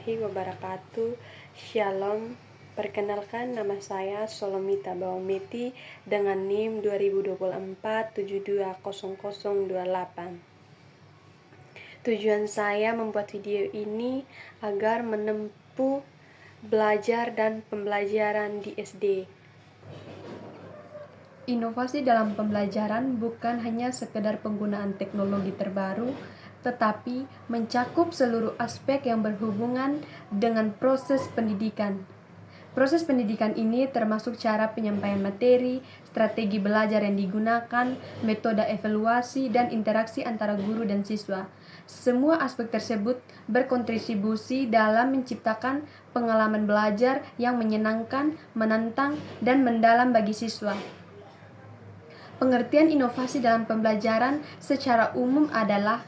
warahmatullahi wabarakatuh. Shalom. Perkenalkan, nama saya Solomita Baumiti dengan NIM 2024720028. Tujuan saya membuat video ini agar menempuh belajar dan pembelajaran di SD. Inovasi dalam pembelajaran bukan hanya sekedar penggunaan teknologi terbaru, tetapi mencakup seluruh aspek yang berhubungan dengan proses pendidikan. Proses pendidikan ini termasuk cara penyampaian materi, strategi belajar yang digunakan, metode evaluasi, dan interaksi antara guru dan siswa. Semua aspek tersebut berkontribusi dalam menciptakan pengalaman belajar yang menyenangkan, menantang, dan mendalam bagi siswa. Pengertian inovasi dalam pembelajaran secara umum adalah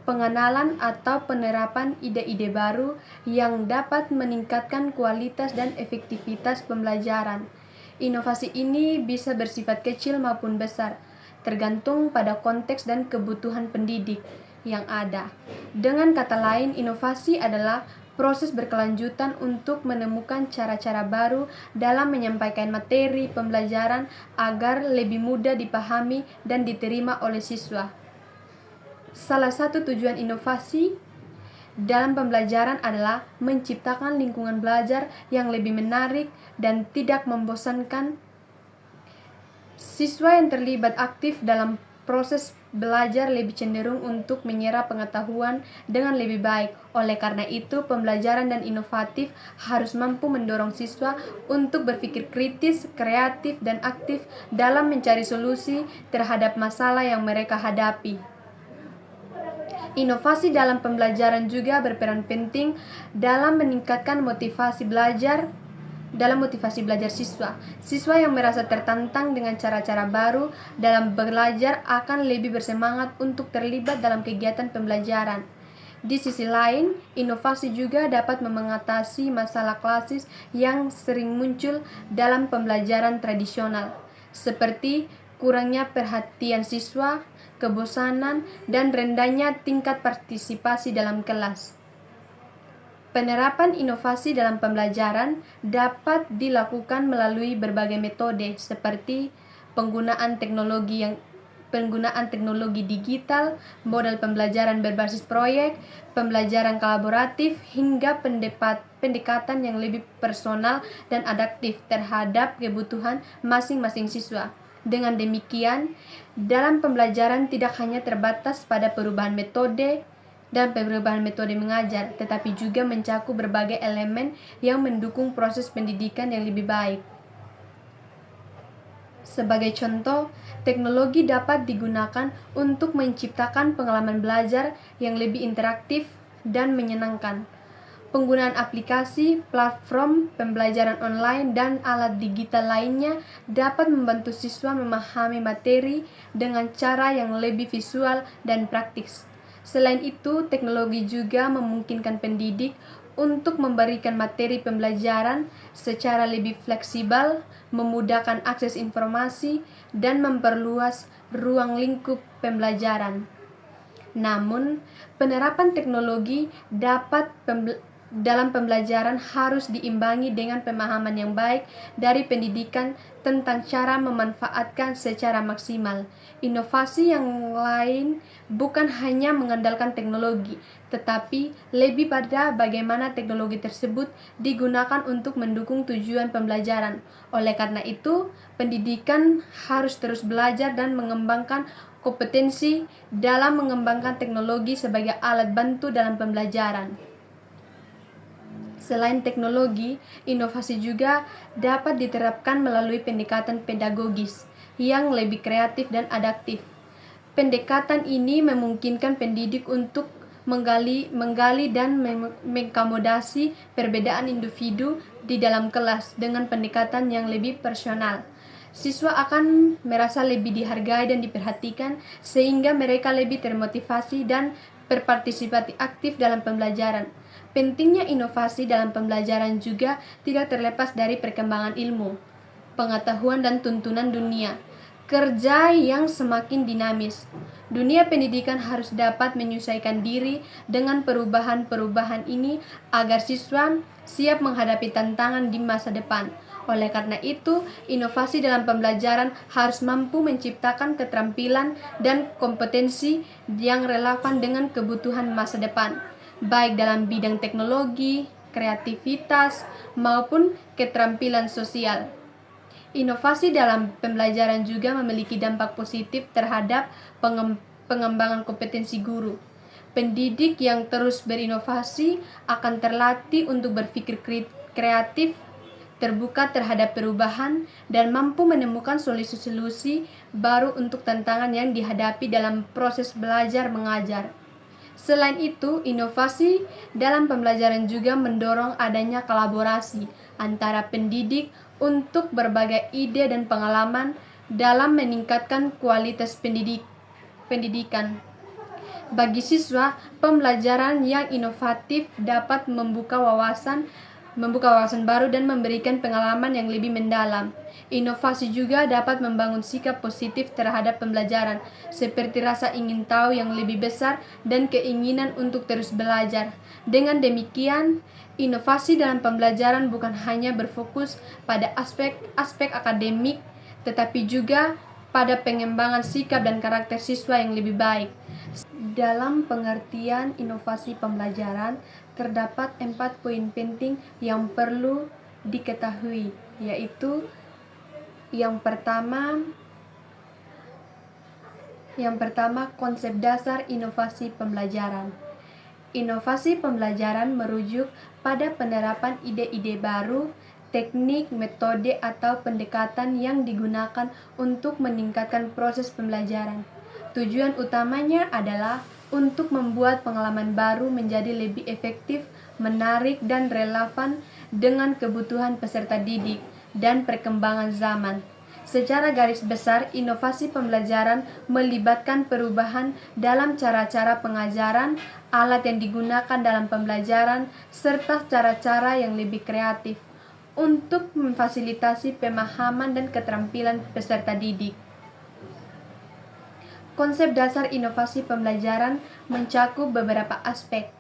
pengenalan atau penerapan ide-ide baru yang dapat meningkatkan kualitas dan efektivitas pembelajaran. Inovasi ini bisa bersifat kecil maupun besar, tergantung pada konteks dan kebutuhan pendidik yang ada. Dengan kata lain, inovasi adalah proses berkelanjutan untuk menemukan cara-cara baru dalam menyampaikan materi pembelajaran agar lebih mudah dipahami dan diterima oleh siswa. Salah satu tujuan inovasi dalam pembelajaran adalah menciptakan lingkungan belajar yang lebih menarik dan tidak membosankan. Siswa yang terlibat aktif dalam proses belajar lebih cenderung untuk menyerap pengetahuan dengan lebih baik. Oleh karena itu, pembelajaran dan inovatif harus mampu mendorong siswa untuk berpikir kritis, kreatif, dan aktif dalam mencari solusi terhadap masalah yang mereka hadapi. Inovasi dalam pembelajaran juga berperan penting dalam meningkatkan motivasi belajar siswa. Siswa yang merasa tertantang dengan cara-cara baru dalam belajar akan lebih bersemangat untuk terlibat dalam kegiatan pembelajaran. Di sisi lain, inovasi juga dapat mengatasi masalah klasis yang sering muncul dalam pembelajaran tradisional, seperti kurangnya perhatian siswa, kebosanan, dan rendahnya tingkat partisipasi dalam kelas. Penerapan inovasi dalam pembelajaran dapat dilakukan melalui berbagai metode seperti penggunaan teknologi digital, model pembelajaran berbasis proyek, pembelajaran kolaboratif, hingga pendekatan yang lebih personal dan adaptif terhadap kebutuhan masing-masing siswa. Dengan demikian, dalam pembelajaran tidak hanya terbatas pada perubahan metode mengajar, tetapi juga mencakup berbagai elemen yang mendukung proses pendidikan yang lebih baik. Sebagai contoh, teknologi dapat digunakan untuk menciptakan pengalaman belajar yang lebih interaktif dan menyenangkan. Penggunaan aplikasi, platform pembelajaran online, dan alat digital lainnya dapat membantu siswa memahami materi dengan cara yang lebih visual dan praktis. Selain itu, teknologi juga memungkinkan pendidik untuk memberikan materi pembelajaran secara lebih fleksibel, memudahkan akses informasi, dan memperluas ruang lingkup pembelajaran. Namun, penerapan teknologi dalam pembelajaran harus diimbangi dengan pemahaman yang baik dari pendidikan tentang cara memanfaatkan secara maksimal. Inovasi yang lain bukan hanya mengandalkan teknologi, tetapi lebih pada bagaimana teknologi tersebut digunakan untuk mendukung tujuan pembelajaran. Oleh karena itu, pendidikan harus terus belajar dan mengembangkan kompetensi dalam mengembangkan teknologi sebagai alat bantu dalam pembelajaran. Selain teknologi, inovasi juga dapat diterapkan melalui pendekatan pedagogis yang lebih kreatif dan adaptif. Pendekatan ini memungkinkan pendidik untuk menggali dan mengakomodasi perbedaan individu di dalam kelas dengan pendekatan yang lebih personal. Siswa akan merasa lebih dihargai dan diperhatikan sehingga mereka lebih termotivasi dan berpartisipasi aktif dalam pembelajaran. Pentingnya inovasi dalam pembelajaran juga tidak terlepas dari perkembangan ilmu, pengetahuan, dan tuntunan dunia. kerja yang semakin dinamis. Dunia pendidikan harus dapat menyesuaikan diri dengan perubahan-perubahan ini agar siswa siap menghadapi tantangan di masa depan. Oleh karena itu, inovasi dalam pembelajaran harus mampu menciptakan keterampilan dan kompetensi yang relevan dengan kebutuhan masa depan, baik dalam bidang teknologi, kreativitas, maupun keterampilan sosial. Inovasi dalam pembelajaran juga memiliki dampak positif terhadap pengembangan kompetensi guru. Pendidik yang terus berinovasi akan terlatih untuk berpikir kreatif, terbuka terhadap perubahan, dan mampu menemukan solusi-solusi baru untuk tantangan yang dihadapi dalam proses belajar mengajar. Selain itu, inovasi dalam pembelajaran juga mendorong adanya kolaborasi antara pendidik untuk berbagai ide dan pengalaman dalam meningkatkan kualitas pendidikan. Bagi siswa, pembelajaran yang inovatif dapat membuka wawasan baru dan memberikan pengalaman yang lebih mendalam. Inovasi juga dapat membangun sikap positif terhadap pembelajaran, seperti rasa ingin tahu yang lebih besar dan keinginan untuk terus belajar. Dengan demikian, inovasi dalam pembelajaran bukan hanya berfokus pada aspek akademik, tetapi juga pada pengembangan sikap dan karakter siswa yang lebih baik. Dalam pengertian inovasi pembelajaran, terdapat 4 poin penting yang perlu diketahui, yaitu yang pertama, konsep dasar inovasi pembelajaran. Inovasi pembelajaran merujuk pada penerapan ide-ide baru, teknik, metode, atau pendekatan yang digunakan untuk meningkatkan proses pembelajaran. Tujuan utamanya adalah untuk membuat pengalaman baru menjadi lebih efektif, menarik, dan relevan dengan kebutuhan peserta didik dan perkembangan zaman. Secara garis besar, inovasi pembelajaran melibatkan perubahan dalam cara-cara pengajaran, alat yang digunakan dalam pembelajaran, serta cara-cara yang lebih kreatif untuk memfasilitasi pemahaman dan keterampilan peserta didik. Konsep dasar inovasi pembelajaran mencakup beberapa aspek,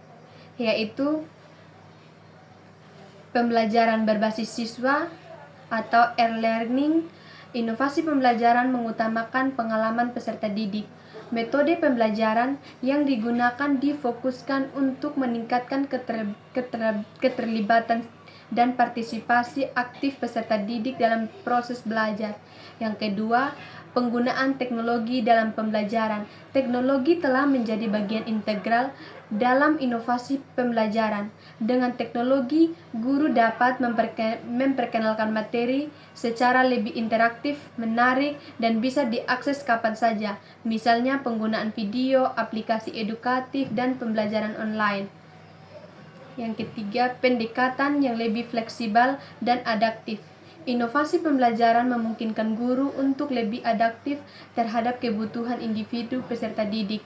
yaitu pembelajaran berbasis siswa atau e-learning. Inovasi pembelajaran mengutamakan pengalaman peserta didik. Metode pembelajaran yang digunakan difokuskan untuk meningkatkan keterlibatan dan partisipasi aktif peserta didik dalam proses belajar. Yang kedua, penggunaan teknologi dalam pembelajaran. Teknologi telah menjadi bagian integral dalam inovasi pembelajaran. Dengan teknologi, guru dapat memperkenalkan materi secara lebih interaktif, menarik, dan bisa diakses kapan saja. Misalnya penggunaan video, aplikasi edukatif, dan pembelajaran online. Yang ketiga, pendekatan yang lebih fleksibel dan adaptif. Inovasi pembelajaran memungkinkan guru untuk lebih adaptif terhadap kebutuhan individu peserta didik.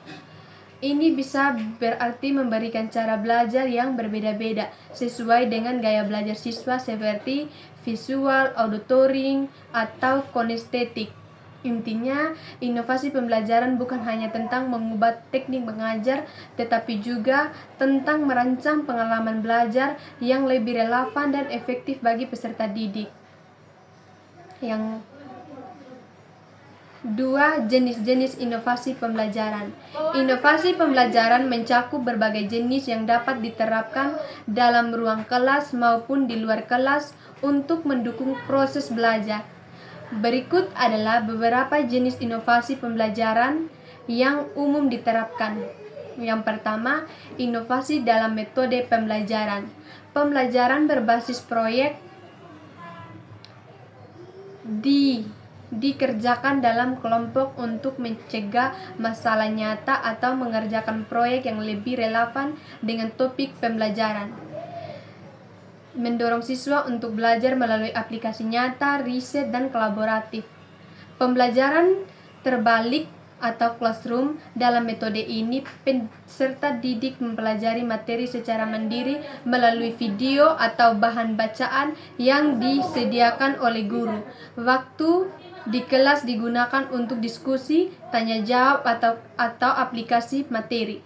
Ini bisa berarti memberikan cara belajar yang berbeda-beda sesuai dengan gaya belajar siswa seperti visual, auditoring, atau kinestetik. Intinya, inovasi pembelajaran bukan hanya tentang mengubah teknik mengajar, tetapi juga tentang merancang pengalaman belajar yang lebih relevan dan efektif bagi peserta didik. Yang dua, jenis-jenis inovasi pembelajaran. Inovasi pembelajaran mencakup berbagai jenis yang dapat diterapkan dalam ruang kelas maupun di luar kelas untuk mendukung proses belajar. Berikut adalah beberapa jenis inovasi pembelajaran yang umum diterapkan. Yang pertama, inovasi dalam metode pembelajaran. Pembelajaran berbasis proyek dikerjakan dalam kelompok untuk mencegah masalah nyata atau mengerjakan proyek yang lebih relevan dengan topik pembelajaran. Mendorong siswa untuk belajar melalui aplikasi nyata, riset, dan kolaboratif. Pembelajaran terbalik atau classroom. Dalam metode ini, peserta didik mempelajari materi secara mandiri melalui video atau bahan bacaan yang disediakan oleh guru. Waktu Di kelas digunakan untuk diskusi, tanya jawab atau aplikasi materi.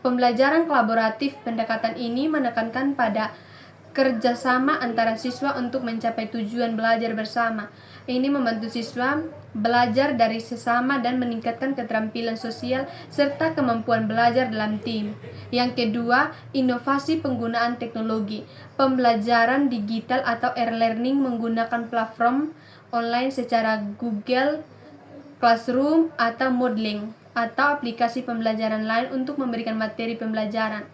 Pembelajaran kolaboratif pendekatan ini menekankan pada kerjasama antara siswa untuk mencapai tujuan belajar bersama. Ini membantu siswa belajar dari sesama dan meningkatkan keterampilan sosial serta kemampuan belajar dalam tim. Yang kedua, inovasi penggunaan teknologi. Pembelajaran digital atau e-learning menggunakan platform online secara Google Classroom atau Moodle atau aplikasi pembelajaran lain untuk memberikan materi pembelajaran,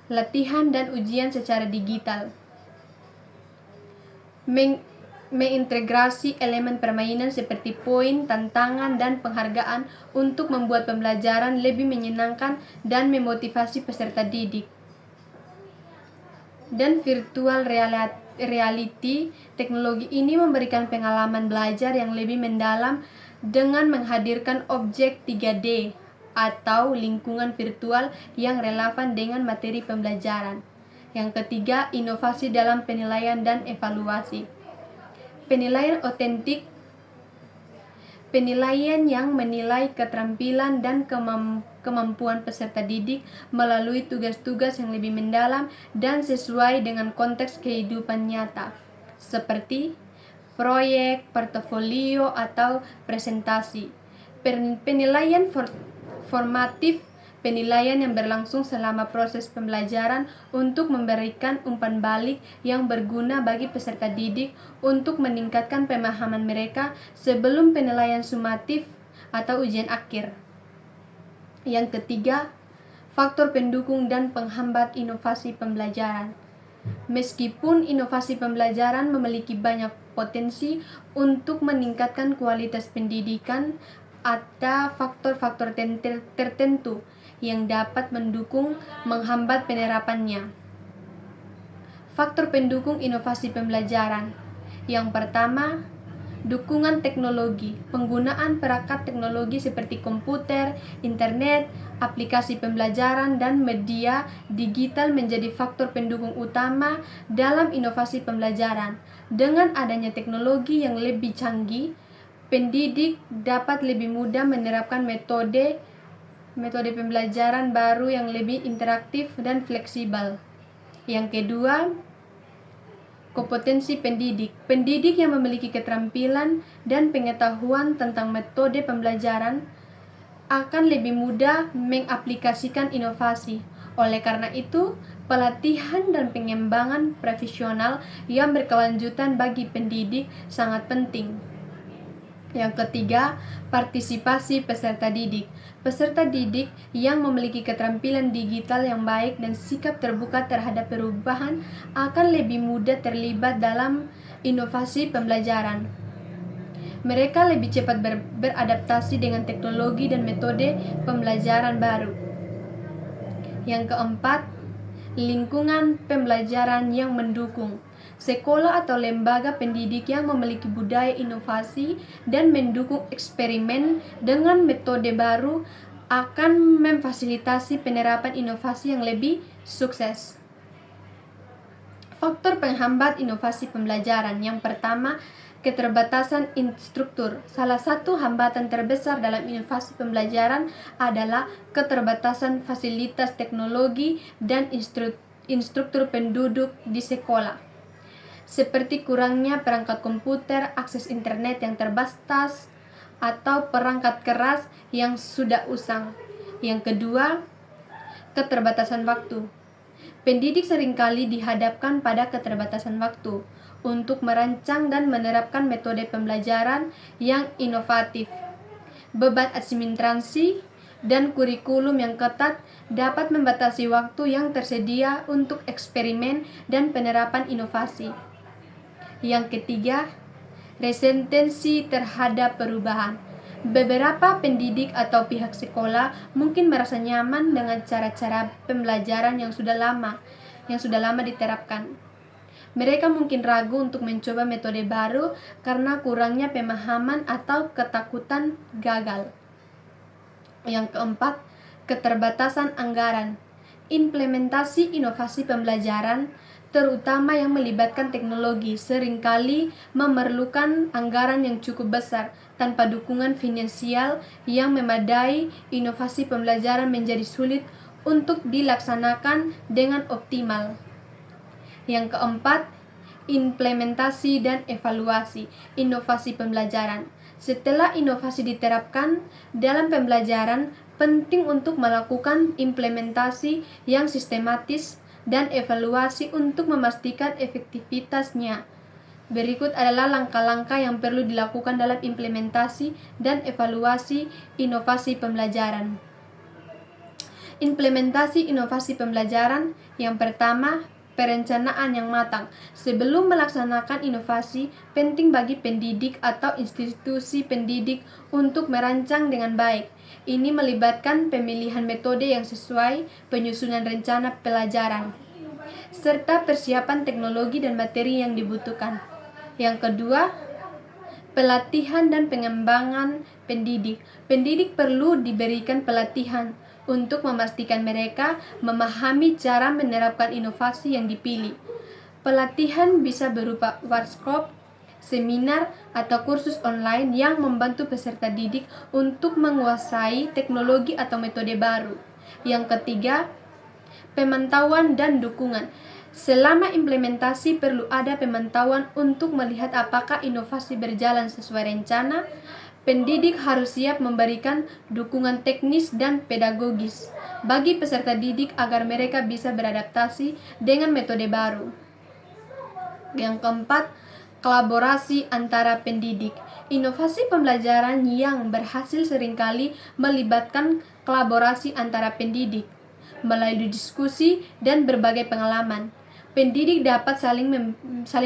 latihan dan ujian secara digital. Mengintegrasi elemen permainan seperti poin, tantangan, dan penghargaan untuk membuat pembelajaran lebih menyenangkan dan memotivasi peserta didik. Dan virtual reality, teknologi ini memberikan pengalaman belajar yang lebih mendalam dengan menghadirkan objek 3D atau lingkungan virtual yang relevan dengan materi pembelajaran. Yang ketiga, inovasi dalam penilaian dan evaluasi. Penilaian otentik, penilaian yang menilai keterampilan dan kemampuan peserta didik melalui tugas-tugas yang lebih mendalam dan sesuai dengan konteks kehidupan nyata, seperti proyek, portofolio, atau presentasi. Penilaian formatif, penilaian yang berlangsung selama proses pembelajaran untuk memberikan umpan balik yang berguna bagi peserta didik untuk meningkatkan pemahaman mereka sebelum penilaian sumatif atau ujian akhir. Yang ketiga, faktor pendukung dan penghambat inovasi pembelajaran. Meskipun inovasi pembelajaran memiliki banyak potensi untuk meningkatkan kualitas pendidikan, ada faktor-faktor tertentu yang dapat menghambat penerapannya. Faktor pendukung inovasi pembelajaran. Yang pertama, dukungan teknologi. Penggunaan perangkat teknologi seperti komputer, internet, aplikasi pembelajaran, dan media digital menjadi faktor pendukung utama dalam inovasi pembelajaran. Dengan adanya teknologi yang lebih canggih, pendidik dapat lebih mudah menerapkan metode pembelajaran baru yang lebih interaktif dan fleksibel. Yang kedua, kompetensi pendidik. Pendidik yang memiliki keterampilan dan pengetahuan tentang metode pembelajaran akan lebih mudah mengaplikasikan inovasi. Oleh karena itu, pelatihan dan pengembangan profesional yang berkelanjutan bagi pendidik sangat penting. Yang ketiga, partisipasi peserta didik. Peserta didik yang memiliki keterampilan digital yang baik dan sikap terbuka terhadap perubahan akan lebih mudah terlibat dalam inovasi pembelajaran. Mereka lebih cepat beradaptasi dengan teknologi dan metode pembelajaran baru. Yang keempat, lingkungan pembelajaran yang mendukung. Sekolah atau lembaga pendidik yang memiliki budaya inovasi dan mendukung eksperimen dengan metode baru akan memfasilitasi penerapan inovasi yang lebih sukses. Faktor penghambat inovasi pembelajaran. Yang pertama, keterbatasan instruktur. Salah satu hambatan terbesar dalam inovasi pembelajaran adalah keterbatasan fasilitas teknologi dan instruktur penduduk di sekolah, seperti kurangnya perangkat komputer, akses internet yang terbatas, atau perangkat keras yang sudah usang. Yang kedua, keterbatasan waktu. Pendidik seringkali dihadapkan pada keterbatasan waktu untuk merancang dan menerapkan metode pembelajaran yang inovatif. Beban administrasi dan kurikulum yang ketat dapat membatasi waktu yang tersedia untuk eksperimen dan penerapan inovasi. Yang ketiga, resistensi terhadap perubahan. Beberapa pendidik atau pihak sekolah mungkin merasa nyaman dengan cara-cara pembelajaran yang sudah lama diterapkan. Mereka mungkin ragu untuk mencoba metode baru karena kurangnya pemahaman atau ketakutan gagal. Yang keempat, keterbatasan anggaran. Implementasi inovasi pembelajaran terutama yang melibatkan teknologi, seringkali memerlukan anggaran yang cukup besar. Tanpa dukungan finansial yang memadai, inovasi pembelajaran menjadi sulit untuk dilaksanakan dengan optimal. Yang keempat, implementasi dan evaluasi inovasi pembelajaran. Setelah inovasi diterapkan dalam pembelajaran, penting untuk melakukan implementasi yang sistematis dan evaluasi untuk memastikan efektivitasnya. Berikut adalah langkah-langkah yang perlu dilakukan dalam implementasi dan evaluasi inovasi pembelajaran. Implementasi inovasi pembelajaran. Yang pertama, perencanaan yang matang. Sebelum melaksanakan inovasi, penting bagi pendidik atau institusi pendidik untuk merancang dengan baik. Ini melibatkan pemilihan metode yang sesuai, penyusunan rencana pelajaran, serta persiapan teknologi dan materi yang dibutuhkan. Yang kedua, pelatihan dan pengembangan pendidik. Pendidik perlu diberikan pelatihan untuk memastikan mereka memahami cara menerapkan inovasi yang dipilih. Pelatihan bisa berupa workshop, seminar, atau kursus online yang membantu peserta didik untuk menguasai teknologi atau metode baru. Yang ketiga, pemantauan dan dukungan. Selama implementasi perlu ada pemantauan untuk melihat apakah inovasi berjalan sesuai rencana. Pendidik harus siap memberikan dukungan teknis dan pedagogis bagi peserta didik agar mereka bisa beradaptasi dengan metode baru. Yang keempat, kolaborasi antara pendidik. Inovasi pembelajaran yang berhasil seringkali melibatkan kolaborasi antara pendidik melalui diskusi dan berbagai pengalaman. Pendidik dapat saling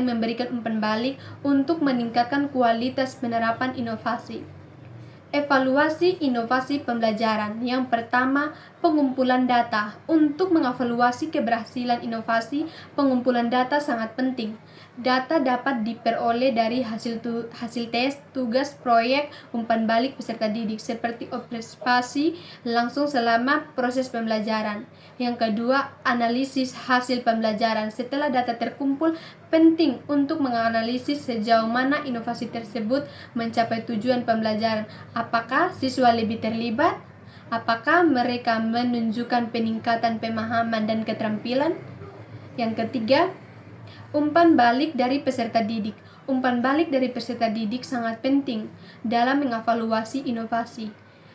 memberikan umpan balik untuk meningkatkan kualitas penerapan inovasi. Evaluasi inovasi pembelajaran. Yang pertama, pengumpulan data. Untuk mengevaluasi keberhasilan inovasi, pengumpulan data sangat penting. Data dapat diperoleh dari hasil tes, tugas, proyek, umpan balik peserta didik, seperti observasi langsung selama proses pembelajaran. Yang kedua, analisis hasil pembelajaran. Setelah data terkumpul, penting untuk menganalisis sejauh mana inovasi tersebut mencapai tujuan pembelajaran. Apakah siswa lebih terlibat? Apakah mereka menunjukkan peningkatan pemahaman dan keterampilan? Yang ketiga, umpan balik dari peserta didik. Umpan balik dari peserta didik sangat penting dalam mengevaluasi inovasi.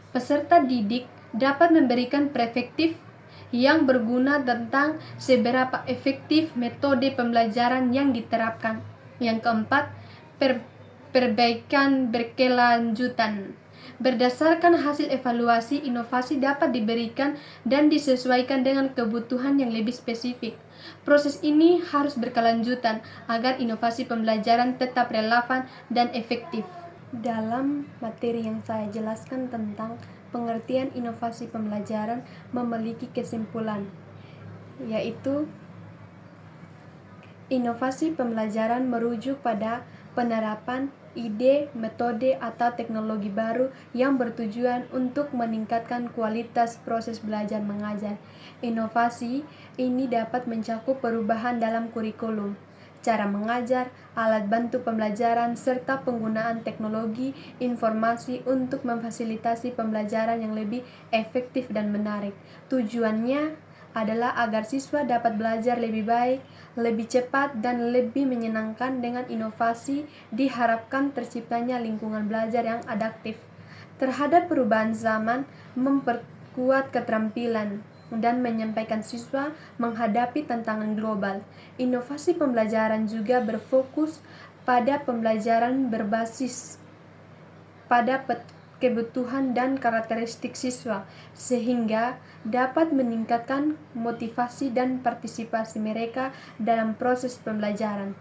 Peserta didik dapat memberikan perspektif yang berguna tentang seberapa efektif metode pembelajaran yang diterapkan. Yang keempat, perbaikan berkelanjutan. Berdasarkan hasil evaluasi, inovasi dapat diberikan dan disesuaikan dengan kebutuhan yang lebih spesifik. Proses ini harus berkelanjutan agar inovasi pembelajaran tetap relevan dan efektif. Dalam materi yang saya jelaskan tentang pengertian inovasi pembelajaran memiliki kesimpulan, yaitu inovasi pembelajaran merujuk pada penerapan ide, metode, atau teknologi baru yang bertujuan untuk meningkatkan kualitas proses belajar mengajar. Inovasi ini dapat mencakup perubahan dalam kurikulum, cara mengajar, alat bantu pembelajaran, serta penggunaan teknologi informasi untuk memfasilitasi pembelajaran yang lebih efektif dan menarik. Tujuannya adalah agar siswa dapat belajar lebih baik, lebih cepat, dan lebih menyenangkan. Dengan inovasi diharapkan terciptanya lingkungan belajar yang adaptif terhadap perubahan zaman, memperkuat keterampilan, dan menyampaikan siswa menghadapi tantangan global. Inovasi pembelajaran juga berfokus pada pembelajaran berbasis pada kebutuhan dan karakteristik siswa, sehingga dapat meningkatkan motivasi dan partisipasi mereka dalam proses pembelajaran.